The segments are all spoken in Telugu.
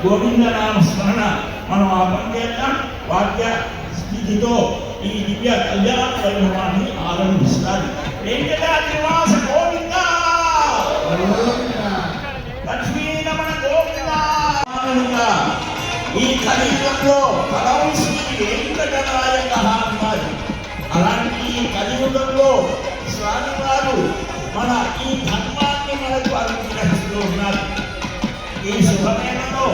గోవింద నామ స్మరణ మనం ఆ పంచేద్దాం. వాక్య స్థితితో ఈ దివ్య కళ్యాణ వైభవాన్ని ఆరంభిస్తారు. వెంకటాద్రివాస గోవింద, లక్ష్మీరమణ గోవింద. ఈ కలియుగంలో పదం శ్రీ వెంకటనాయక అన్నారు. అలాంటి ఈ కలియుగంలో స్వామివారు మన ఈ ధర్మాన్ని మనకు అనుగ్రహిస్తూ ఉన్నారు. ఈ శుభమేళలో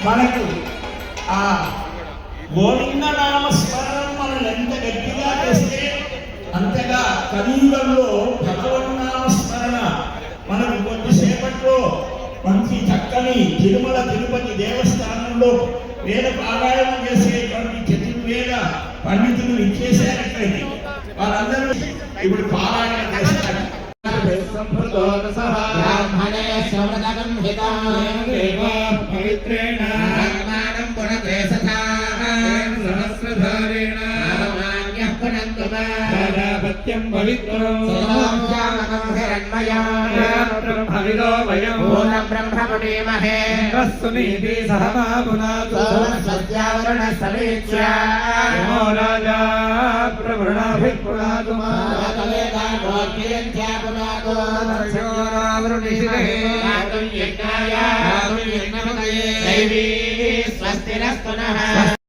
మనకు ఆ గోవింద నామ స్మరణం మనం ఎంత గట్టిగా చేస్తే అంతగా కలియుగంలో భగవన్నామ స్మరణ మనకు కొద్దిసేపట్లో మంచి చక్కని తిరుమల తిరుపతి దేవస్థానంలో వేద పారాయణం చేసేటువంటి చతుర్వేద పండితులు ఇచ్చేసేటట్లయితే వారందరూ ఇప్పుడు పారాయణ చేస్తారు. ब्राह्मणे श्रवणगं हितं पवित्रेण ब्रह्माणं पुनते सथा सहस्रधारेण नामान्यः पुनन्तुमापत्यं पवित्रं सर्वोऽप्यामकं हिरण्मयं भविदो वयं पूर्णं ब्रह्मपुरीमहे रस्सुनीति सह मा पुनातु सत्यावरणसमीच्या नमो राजा प्रवृणाभिपुनातु मा स्वस्ति नस्तु नः।